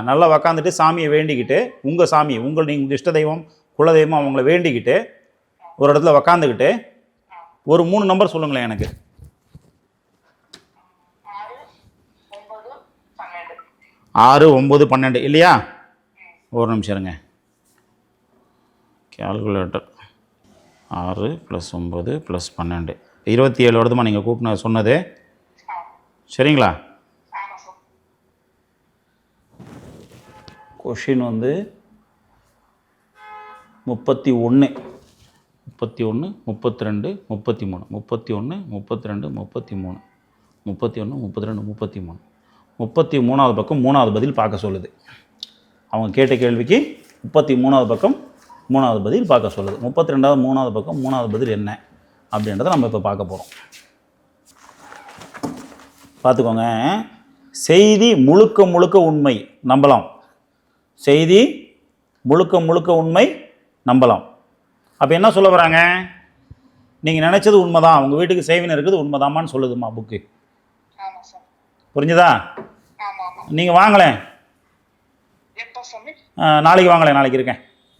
நல்லா உக்காந்துட்டு சாமியை வேண்டிக்கிட்டு உங்கள் சாமி நீங்கள் இஷ்ட தெய்வம் குலதெய்வம் அவங்கள வேண்டிக்கிட்டு ஒரு இடத்துல உக்காந்துக்கிட்டு ஒரு 3 நம்பர் சொல்லுங்களேன் எனக்கு. 6, 9, 12 இல்லையா? ஒரு நிமிஷம் இருங்க. கால்குலேட்டர். 6 + 9 + 12 27 வருதுமா நீங்கள் சொன்னது. சரிங்களா? கொஷின் வந்து 31, 32, 33, 31, 32, 33, 31, 32, 33, 33வது பக்கம் 3வது பதில் பார்க்க சொல்லுது. அவங்க கேட்ட கேள்விக்கு 33வது பக்கம் 3வது பதில் பார்க்க சொல்லுது. 32வது 3வது பக்கம் 3வது பதில் என்ன அப்படின்றத நம்ம இப்போ பார்க்க போகிறோம். பார்த்துக்கோங்க. செய்தி முழுக்க முழுக்க உண்மை நம்பலாம். செய்தி முழுக்க முழுக்க உண்மை நம்பலாம். அப்போ என்ன சொல்ல வராங்க? நீங்கள் நினச்சது உண்மைதான், உங்கள் வீட்டுக்கு செய்வினை இருக்குது உண்மைதாமான்னு சொல்லுதுமா புக்கு. புரிஞ்சுதா? நீங்கள் வாங்களேன், நாளைக்கு வாங்களேன், நாளைக்கு இருக்கேன்.